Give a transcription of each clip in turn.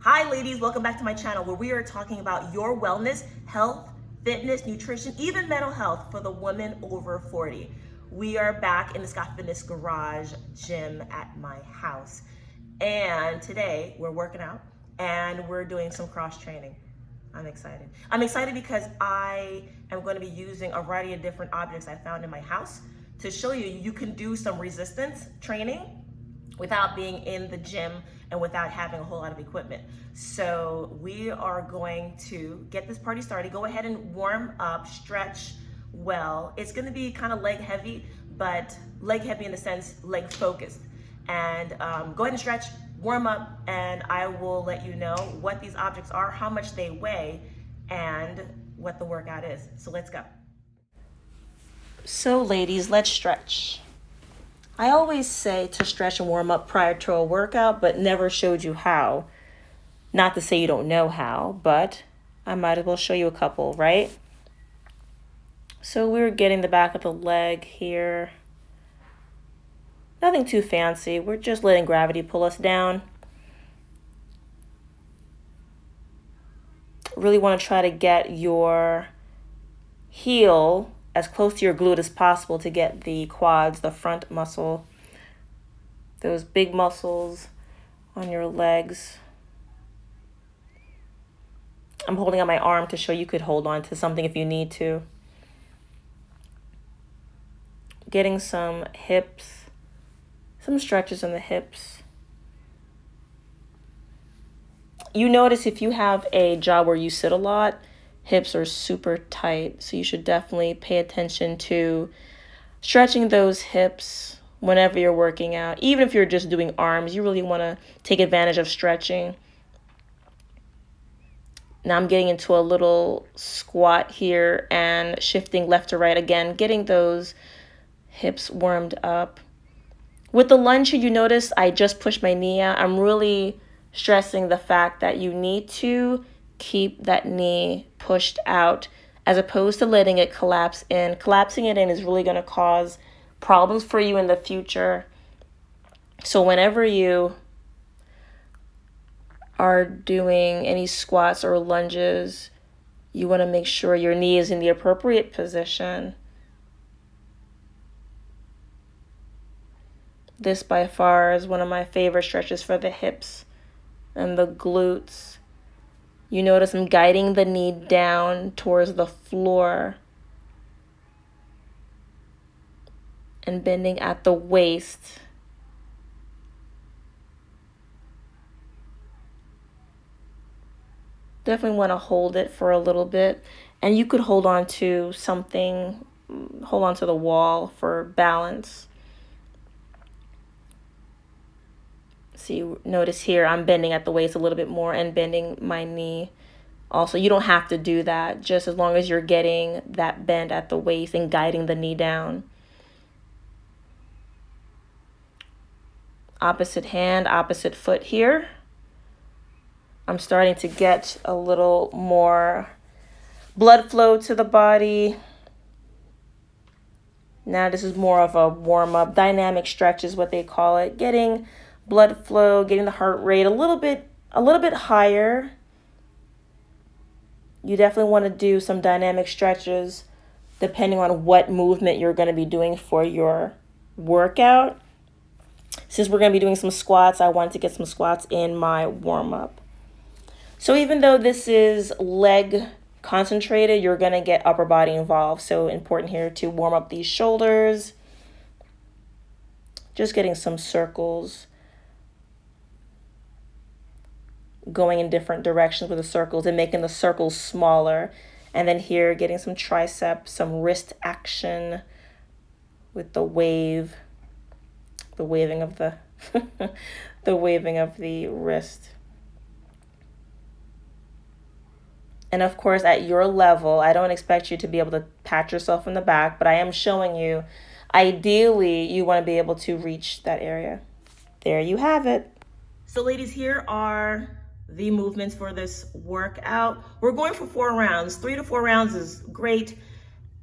Hi ladies, welcome back to my channel where we are talking about your wellness, health, fitness, nutrition, even mental health for the woman over 40. We are back in the ScottFitness garage gym at my house. And today we're working out and we're doing some cross training. I'm excited. I'm excited because I am going to be using a variety of different objects I found in my house to show you can do some resistance training without being in the gym and without having a whole lot of equipment. So we are going to get this party started. Go ahead and warm up, stretch well. It's gonna be kind of leg heavy, but leg heavy in the sense leg focused. And go ahead and stretch, warm up, and I will let you know what these objects are, how much they weigh, and what the workout is. So let's go. So ladies, let's stretch. I always say to stretch and warm up prior to a workout, but never showed you how. Not to say you don't know how, but I might as well show you a couple, right? So we're getting the back of the leg here. Nothing too fancy. We're just letting gravity pull us down. Really want to try to get your heel as close to your glute as possible to get the quads, the front muscle, those big muscles on your legs. I'm holding on my arm to show you could hold on to something if you need to. Getting some hips, some stretches in the hips. You notice if you have a job where you sit a lot, hips are super tight, so you should definitely pay attention to stretching those hips whenever you're working out. Even if you're just doing arms, you really want to take advantage of stretching. Now I'm getting into a little squat here and shifting left to right again, getting those hips warmed up. With the lunge here, you notice I just pushed my knee out. I'm really stressing the fact that you need to keep that knee pushed out as opposed to letting it collapse in. Collapsing it in is really going to cause problems for you in the future. So whenever you are doing any squats or lunges, you want to make sure your knee is in the appropriate position. This by far is one of my favorite stretches for the hips and the glutes. You notice I'm guiding the knee down towards the floor and bending at the waist. Definitely want to hold it for a little bit. And you could hold on to something, hold on to the wall for balance. See, notice here I'm bending at the waist a little bit more and bending my knee. Also, you don't have to do that, just as long as you're getting that bend at the waist and guiding the knee down. Opposite hand, opposite foot here. I'm starting to get a little more blood flow to the body. Now this is more of a warm-up. Dynamic stretch is what they call it. Getting blood flow, getting the heart rate a little bit higher. You definitely want to do some dynamic stretches depending on what movement you're going to be doing for your workout. Since we're going to be doing some squats, I wanted to get some squats in my warm-up. So even though this is leg concentrated, you're going to get upper body involved. So important here to warm up these shoulders. Just getting some circles. Going in different directions with the circles and making the circles smaller. And then here, getting some triceps, some wrist action with the wave. The waving of the the waving of the wrist. And of course, at your level, I don't expect you to be able to pat yourself in the back, but I am showing you, ideally, you want to be able to reach that area. There you have it. So ladies, here are the movements for this workout. We're going for 4 rounds. 3 to 4 rounds is great.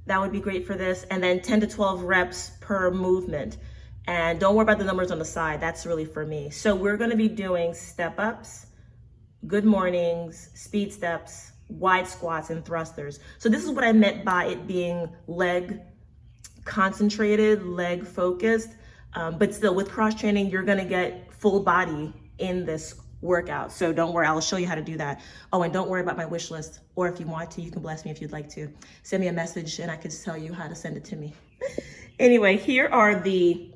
That would be great for this. And then 10 to 12 reps per movement. And don't worry about the numbers on the side. That's really for me. So we're going to be doing step ups, good mornings, speed steps, wide squats, and thrusters. So this is what I meant by it being leg concentrated, leg focused, but still with cross training, you're gonna get full body in this workout. So don't worry, I'll show you how to do that. Oh, and don't worry about my wish list. Or if you want to, you can bless me if you'd like to. Send me a message and I can tell you how to send it to me. Anyway, here are the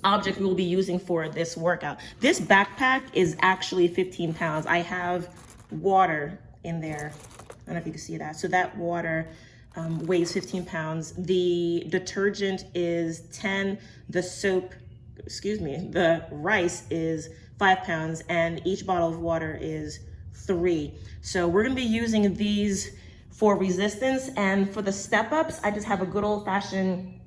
objects we will be using for this workout. This backpack is actually 15 pounds. I have water in there. I don't know if you can see that. So that water weighs 15 pounds. The detergent is 10. The soap, the rice is 5 pounds, and each bottle of water is 3. So we're gonna be using these for resistance, and for the step ups, I just have a good old fashioned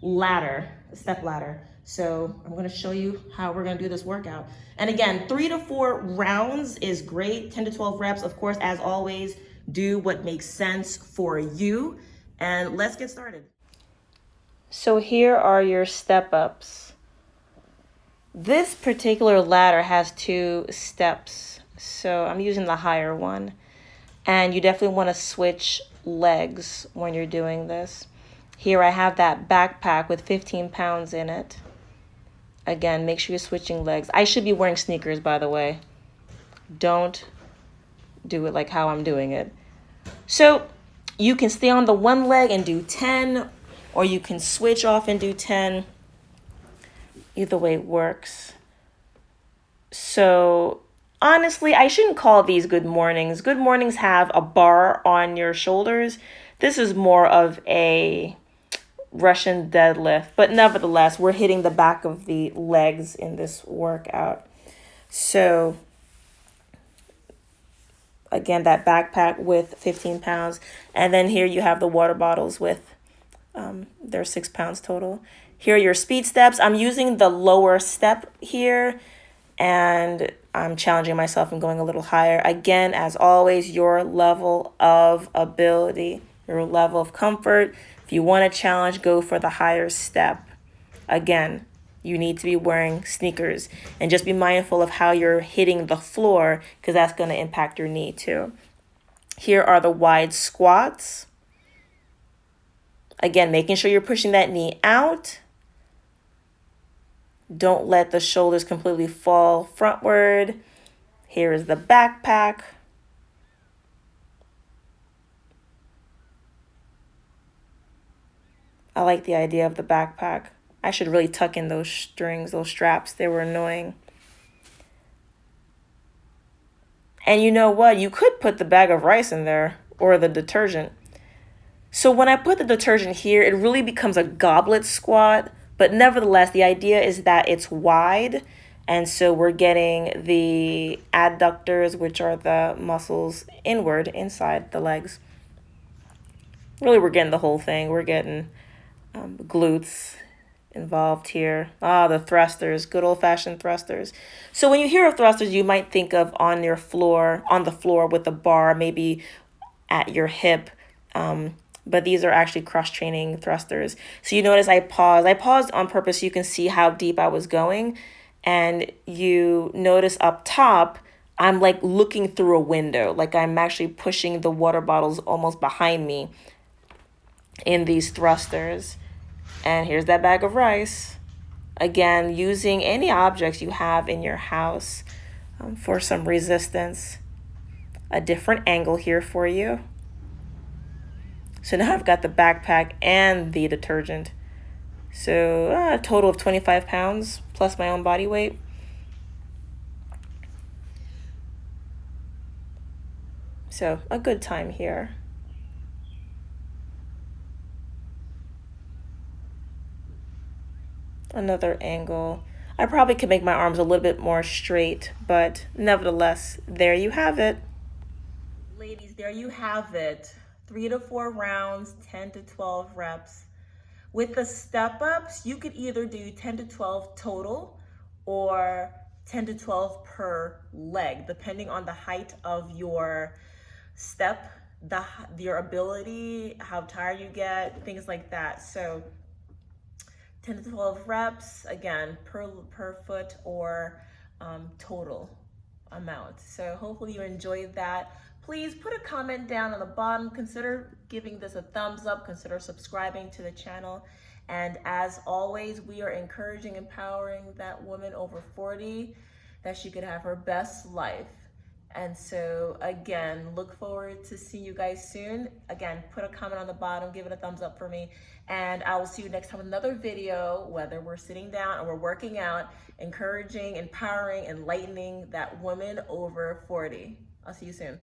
ladder, step ladder. So I'm gonna show you how we're gonna do this workout. And again, 3 to 4 rounds is great, 10 to 12 reps. Of course, as always, do what makes sense for you. And let's get started. So here are your step ups. This particular ladder has 2 steps. So I'm using the higher one. And you definitely wanna switch legs when you're doing this. Here I have that backpack with 15 pounds in it. Again, make sure you're switching legs. I should be wearing sneakers, by the way. Don't do it like how I'm doing it. So you can stay on the one leg and do 10, or you can switch off and do 10. Either way works. So honestly, I shouldn't call these good mornings. Good mornings have a bar on your shoulders. This is more of a Russian deadlift, but nevertheless, we're hitting the back of the legs in this workout. So again, that backpack with 15 pounds. And then here you have the water bottles with, they're 6 pounds total. Here are your speed steps. I'm using the lower step here, and I'm challenging myself and going a little higher. Again, as always, your level of ability, your level of comfort. If you want to challenge, go for the higher step. Again, you need to be wearing sneakers, and just be mindful of how you're hitting the floor, because that's going to impact your knee too. Here are the wide squats. Again, making sure you're pushing that knee out. Don't let the shoulders completely fall frontward. Here is the backpack. I like the idea of the backpack. I should really tuck in those strings, those straps. They were annoying. And you know what? You could put the bag of rice in there, or the detergent. So when I put the detergent here, it really becomes a goblet squat. But nevertheless, the idea is that it's wide. And so we're getting the adductors, which are the muscles inward, inside the legs. Really, we're getting the whole thing. We're getting glutes involved here. The thrusters, good old-fashioned thrusters. So when you hear of thrusters, you might think of on the floor with a bar, maybe at your hip. But these are actually cross-training thrusters. So you notice I paused. I paused on purpose so you can see how deep I was going. And you notice up top, I'm like looking through a window. Like I'm actually pushing the water bottles almost behind me in these thrusters. And here's that bag of rice. Again, using any objects you have in your house for some resistance. A different angle here for you. So now I've got the backpack and the detergent. So a total of 25 pounds plus my own body weight. So a good time here. Another angle. I probably could make my arms a little bit more straight, but nevertheless, there you have it. Ladies, there you have it. 3 to 4 rounds, 10 to 12 reps. With the step ups, you could either do 10 to 12 total or 10 to 12 per leg, depending on the height of your step, your ability, how tired you get, things like that. So 10 to 12 reps, again, per foot or total. amount. So hopefully you enjoyed that. Please put a comment down on the bottom. Consider giving this a thumbs up. Consider subscribing to the channel. And as always, we are encouraging, empowering that woman over 40 that she could have her best life. And so again, look forward to seeing you guys soon. Again, put a comment on the bottom, give it a thumbs up for me. And I will see you next time with another video, whether we're sitting down or we're working out, encouraging, empowering, enlightening that woman over 40. I'll see you soon.